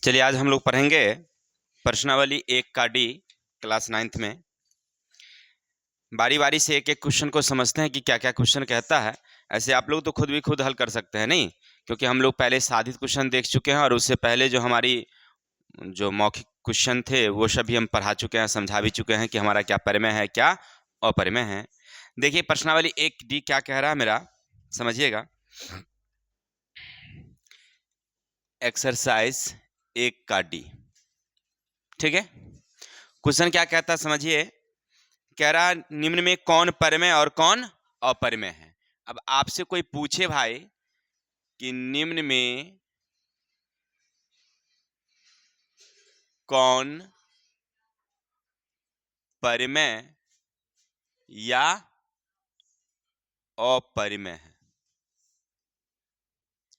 चलिए आज हम लोग पढ़ेंगे प्रश्नावली 1 का डी क्लास 9th में। बारी बारी से एक एक क्वेश्चन को समझते हैं कि क्या क्या क्वेश्चन कहता है। ऐसे आप लोग तो खुद भी खुद हल कर सकते हैं नहीं, क्योंकि हम लोग पहले साधित क्वेश्चन देख चुके हैं और उससे पहले जो हमारी जो मौखिक क्वेश्चन थे वो सभी हम पढ़ा चुके हैं, समझा भी चुके हैं कि हमारा क्या परिमेय है क्या अपरिमेय है। देखिए प्रश्नावली 1 डी क्या कह रहा है मेरा, समझिएगा। एक्सरसाइज 1 का डी, ठीक है। क्वेश्चन क्या कहता है समझिए। कह रहा निम्न में कौन परिमेय और कौन अपरिमेय है। अब आपसे कोई पूछे भाई कि निम्न में कौन परिमेय या अपरिमेय है।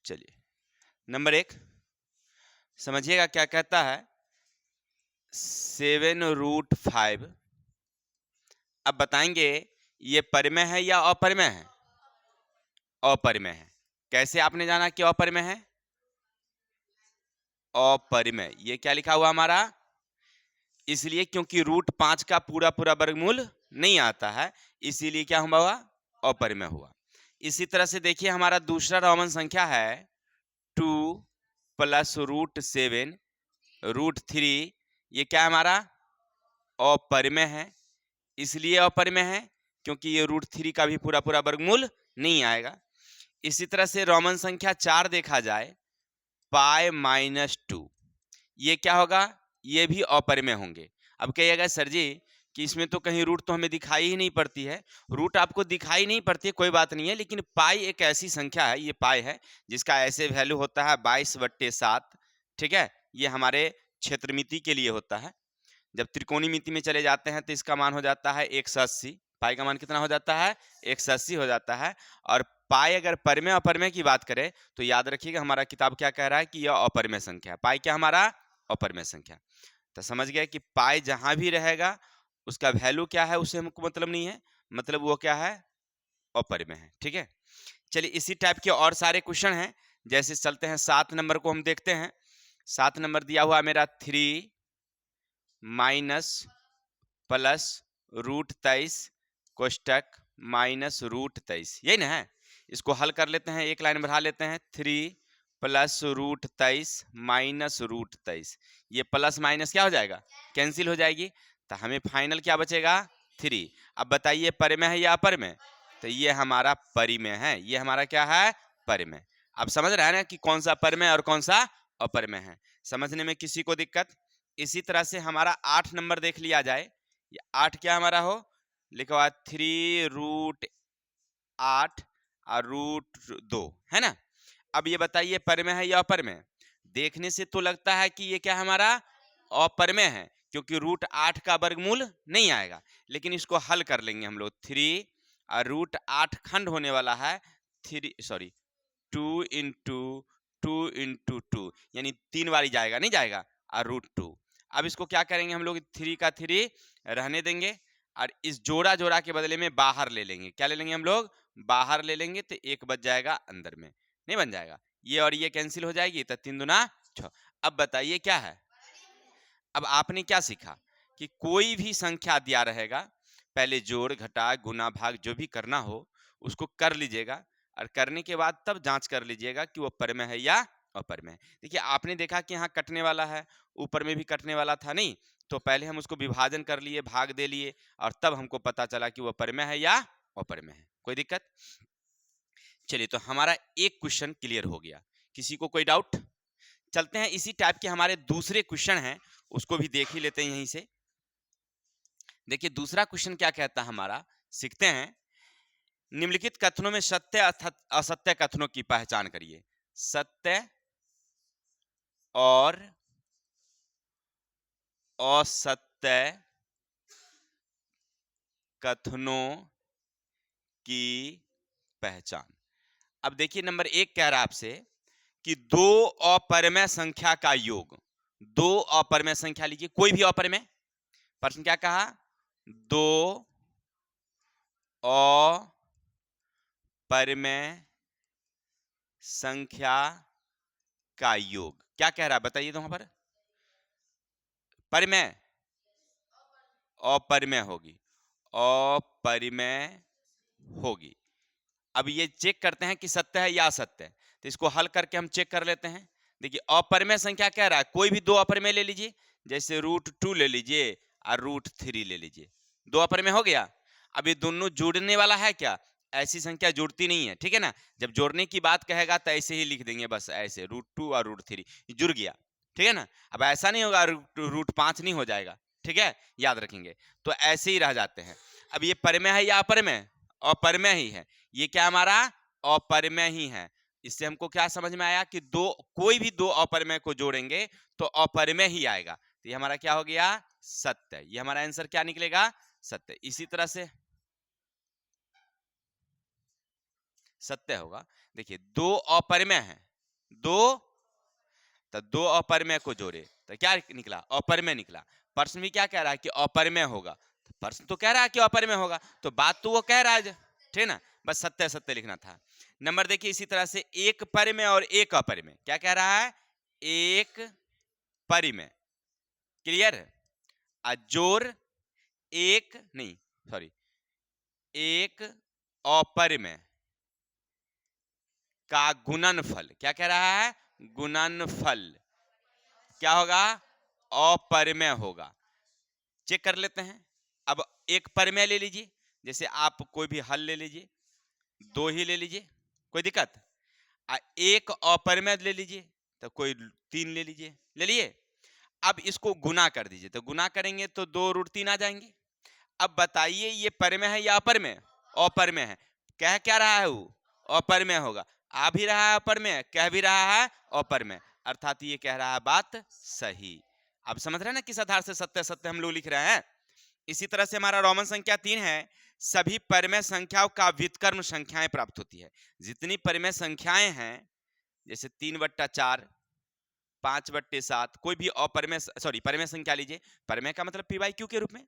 चलिए नंबर 1 समझिएगा क्या कहता है। 7√5। अब बताएंगे ये परिमेय है या अपरिमेय है। अपरिमेय है। कैसे आपने जाना कि अपरिमेय है। अपरिमेय ये क्या लिखा हुआ हमारा, इसलिए क्योंकि √5 का पूरा पूरा वर्गमूल नहीं आता है, इसीलिए क्या हुआ, अपरिमेय हुआ। इसी तरह से देखिए हमारा दूसरा रोमन संख्या है 2 + √7 √3। ये क्या हमारा अपरिमेय है, इसलिए अपरिमेय है क्योंकि ये √3 का भी पूरा पूरा वर्गमूल नहीं आएगा। इसी तरह से रोमन संख्या 4 देखा जाए π-2, ये क्या होगा, ये भी अपरिमेय होंगे। अब कहिएगा सर जी कि इसमें तो कहीं रूट तो हमें दिखाई ही नहीं पड़ती है। रूट आपको दिखाई नहीं पड़ती है कोई बात नहीं है, लेकिन पाई एक ऐसी संख्या है, ये पाई है जिसका ऐसे वैल्यू होता है 22/7, ठीक है। ये हमारे क्षेत्रमिति के लिए होता है। जब त्रिकोणीय मिति में चले जाते हैं तो इसका मान हो जाता है 180। पाई का मान कितना हो जाता है, 180 हो जाता है। और पाई अगर परिमेय अपरिमेय की बात करें तो याद रखिएगा हमारा किताब क्या कह रहा है कि यह अपरिमेय संख्या है। पाई क्या हमारा अपरिमेय संख्या। तो समझ गए कि पाई जहां भी रहेगा उसका वैल्यू क्या है उससे हमको मतलब नहीं है, मतलब वो क्या है, अपरिमेय है, ठीक है। चलिए इसी टाइप के और सारे क्वेश्चन हैं। जैसे चलते हैं 7 नंबर को हम देखते हैं। 7 नंबर दिया हुआ मेरा 3 - +√23 कोष्टक -√23, यही ना है। इसको हल कर लेते हैं, एक लाइन बढ़ा लेते हैं। 3 + √23 -√23, ये प्लस माइनस क्या हो जाएगा, कैंसिल हो जाएगी। तो हमें फाइनल क्या बचेगा, 3। अब बताइए परिमेय है या अपरिमेय, तो ये हमारा परिमेय है, ये हमारा क्या है, परिमेय। अब समझ रहे हैं ना कि कौन सा परिमेय और कौन सा अपरिमेय है, समझने में किसी को दिक्कत। इसी तरह से हमारा 8 नंबर देख लिया जाए। ये 8 क्या हमारा हो, लिखा हुआ 3√8 और √2 है ना। अब ये बताइए परिमेय है या अपरिमेय। देखने से तो लगता है कि ये क्या हमारा अपरिमेय है, क्योंकि √8 का वर्गमूल नहीं आएगा। लेकिन इसको हल कर लेंगे हम लोग। 3 और √8 खंड होने वाला है 2 × 2 × 2, यानी 3 बारी जाएगा, नहीं जाएगा, और √2। अब इसको क्या करेंगे हम लोग, 3 का 3 रहने देंगे और इस जोड़ा जोड़ा के बदले में बाहर ले लेंगे। क्या ले लेंगे हम लोग, बाहर ले लेंगे, तो 1 बच जाएगा अंदर में, नहीं बन जाएगा। ये और ये कैंसिल हो जाएगी, तो 3 दूना 6। अब बताइए क्या है। अब आपने क्या सीखा कि कोई भी संख्या दिया रहेगा, पहले जोड़ घटा गुना भाग जो भी करना हो उसको कर लीजिएगा, और करने के बाद तब जांच कर लीजिएगा कि वो परिमेय है या अपरिमेय है। देखिए आपने देखा कि यहाँ कटने वाला है, ऊपर में भी कटने वाला था नहीं, तो पहले हम उसको विभाजन कर लिए, भाग दे लिए, और तब हमको पता चला कि वो परिमेय है या अपरिमेय है। कोई दिक्कत। चलिए तो हमारा एक क्वेश्चन क्लियर हो गया, किसी को कोई डाउट। चलते हैं इसी टाइप के हमारे दूसरे क्वेश्चन हैं, उसको भी देख ही लेते हैं यहीं से। देखिए दूसरा क्वेश्चन क्या कहता है हमारा, सीखते हैं। निम्नलिखित कथनों में सत्य असत्य कथनों की पहचान करिए। सत्य और असत्य कथनों की पहचान। अब देखिए नंबर 1 कह रहा है आपसे कि 2 अपरिमेय संख्या का योग। 2 अपरिमेय संख्या लीजिए, कोई भी अपरिमेय। प्रश्न क्या कहा, 2 अपरिमेय संख्या का योग। क्या कह रहा है बताइए तो वहां पर, परिमेय अपरिमेय होगी, अपरिमेय होगी। अब ये चेक करते हैं कि सत्य है या असत्य है, तो इसको हल करके हम चेक कर लेते हैं। देखिए अपरिमेय संख्या कह रहा है कोई भी दो अपरिमेय ले लीजिए, जैसे √2 ले लीजिए और √3 ले लीजिए, दो अपरिमेय हो गया। अब ये दोनों जुड़ने वाला है क्या, ऐसी संख्या जुड़ती नहीं है, ठीक है ना। जब जोड़ने की बात कहेगा तो ऐसे ही लिख देंगे, बस ऐसे √2 और √3 जुड़ गया, ठीक है ना। अब ऐसा नहीं होगा √5 नहीं हो जाएगा, ठीक है, याद रखेंगे। तो ऐसे ही रह जाते हैं। अब ये परिमेय है या अपरिमेय, अपरिमेय ही है। ये क्या हमारा अपरिमेय ही है। इससे हमको क्या समझ में आया कि दो, कोई भी दो अपरिमेय को जोड़ेंगे तो अपरिमेय ही आएगा। तो ये हमारा क्या हो गया, सत्य। ये हमारा आंसर क्या निकलेगा, सत्य। इसी तरह से सत्य होगा। देखिए दो अपरिमेय है, दो, तो दो अपरिमेय को जोड़े तो क्या निकला, अपरिमेय निकला। प्रश्न भी क्या कह रहा है कि अपरिमेय होगा, तो प्रश्न तो कह रहा है कि अपरिमेय होगा, तो बात तो वो कह रहा है, ठीक है ना। बस सत्य सत्य लिखना था। नंबर देखिए इसी तरह से एक परिमेय और एक अपरिमेय, क्या कह रहा है, एक परिमेय, क्लियर है, जोर एक नहीं, सॉरी, एक अपरिमेय का गुणनफल, क्या कह रहा है, गुणनफल क्या होगा, अपरिमेय होगा। चेक कर लेते हैं। अब एक परिमेय ले लीजिए, जैसे आप कोई भी हल ले लीजिए, दो ही ले लीजिए, कोई दिक्कत। एक अपरिमेय ले लीजिए, तो कोई 3 ले लीजिए, ले लिए। अब इसको गुना कर दीजिए, तो गुना करेंगे तो 2√3 आ जाएंगे। अब बताइए ये परिमेय है या अपरिमेय, अपरिमेय है। कह क्या रहा है वो, अपरिमेय होगा। आ भी रहा है अपरिमेय, कह भी रहा है अपरिमेय, अर्थात ये कह रहा है बात सही। अब समझ रहे हैं ना किस आधार से सत्य सत्य हम लोग लिख रहे हैं। इसी तरह से हमारा रोमन संख्या 3 है, सभी परिमेय संख्याओं का व्युत्क्रम संख्याएं प्राप्त होती है। जितनी परिमेय संख्याएं हैं, जैसे 3/4, 5/7, कोई भी अपरिमेय, सॉरी परिमेय संख्या लीजिए, परिमेय का मतलब पी बाई क्यू के रूप में।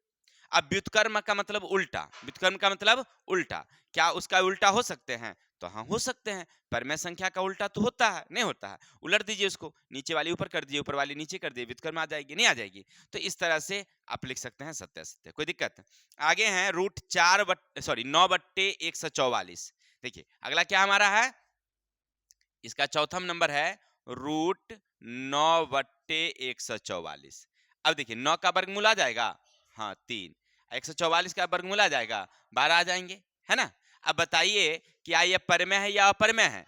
अब व्युत्क्रम का मतलब उल्टा, व्युत्क्रम का मतलब उल्टा, क्या उसका उल्टा हो सकते हैं, तो हाँ हो सकते हैं। परिमेय संख्या का उल्टा तो होता है, नहीं होता है, उलट दीजिए उसको, नीचे वाली ऊपर कर दीजिए, ऊपर वाली नीचे कर दीजिए, व्युत्क्रम आ जाएगी, नहीं आ जाएगी। तो इस तरह से आप लिख सकते हैं सत्य सत्य, कोई दिक्कत। आगे हैं √4 9/144। देखिए अगला क्या हमारा है, इसका चौथा नंबर है √9/144। अब देखिए 9 का वर्गमूल आ जाएगा, हाँ 3, 144 का वर्गमूल आ जाएगा 12 आ जाएंगे, है ना। अब बताइए क्या ये परिमेय है या अपरिमेय है,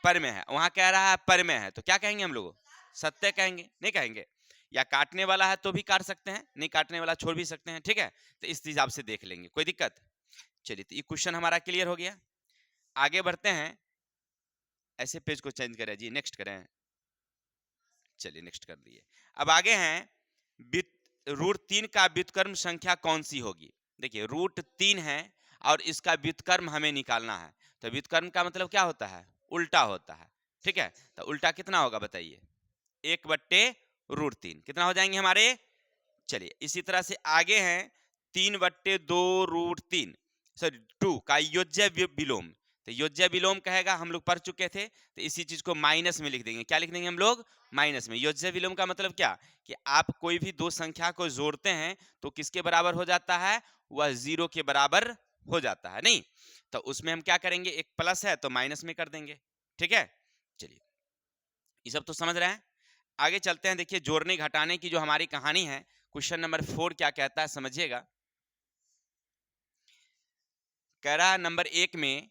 परिमेय है। वहां कह रहा है परिमेय है, तो क्या कहेंगे हम लोग, सत्य कहेंगे, नहीं कहेंगे। या काटने वाला है तो भी काट सकते हैं, नहीं काटने वाला छोड़ भी सकते हैं, ठीक है। तो इस हिसाब से देख लेंगे, कोई दिक्कत। चलिए तो ये क्वेश्चन हमारा क्लियर हो गया। आगे बढ़ते हैं, ऐसे पेज को चेंज करें जी, नेक्स्ट करें, चलिए नेक्स्ट कर दिए। अब आगे हैं √3 का व्युत्क्रम संख्या कौन सी होगी। देखिए √3 है और इसका व्युत्क्रम हमें निकालना है। तो व्युत्क्रम का मतलब क्या होता है, उल्टा होता है, ठीक है। तो उल्टा कितना होगा बताइए, 1/√3 कितना हो जाएंगे हमारे। चलिए इसी तरह से आगे हैं 3/2√3, सॉरी 2 का योज्य विलोम। तो योज्य विलोम कहेगा, हम लोग पढ़ चुके थे, तो इसी चीज को माइनस में लिख देंगे। क्या लिख देंगे हम लोग, माइनस में। योज्य विलोम का मतलब क्या, कि आप कोई भी दो संख्या को जोड़ते हैं तो किसके बराबर हो जाता है, वह 0 के बराबर हो जाता है, नहीं। तो उसमें हम क्या करेंगे, एक प्लस है तो माइनस में कर देंगे, ठीक है। चलिए ये सब तो समझ रहे हैं। आगे चलते हैं, देखिए जोड़ने घटाने की जो हमारी कहानी है, क्वेश्चन नंबर 4 क्या कहता है समझिएगा। कह रहा है नंबर 1 में,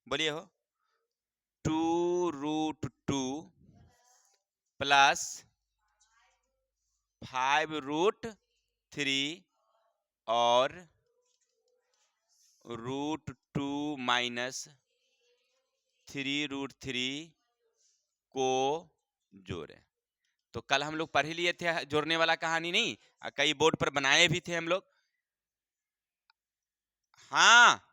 बोलिए हो, 2√2 प्लस 5√3 और √2 माइनस 3√3 को जोड़े। तो कल हम लोग पढ़ ही लिए थे जोड़ने वाला कहानी, नहीं कई बोर्ड पर बनाए भी थे हम लोग। हाँ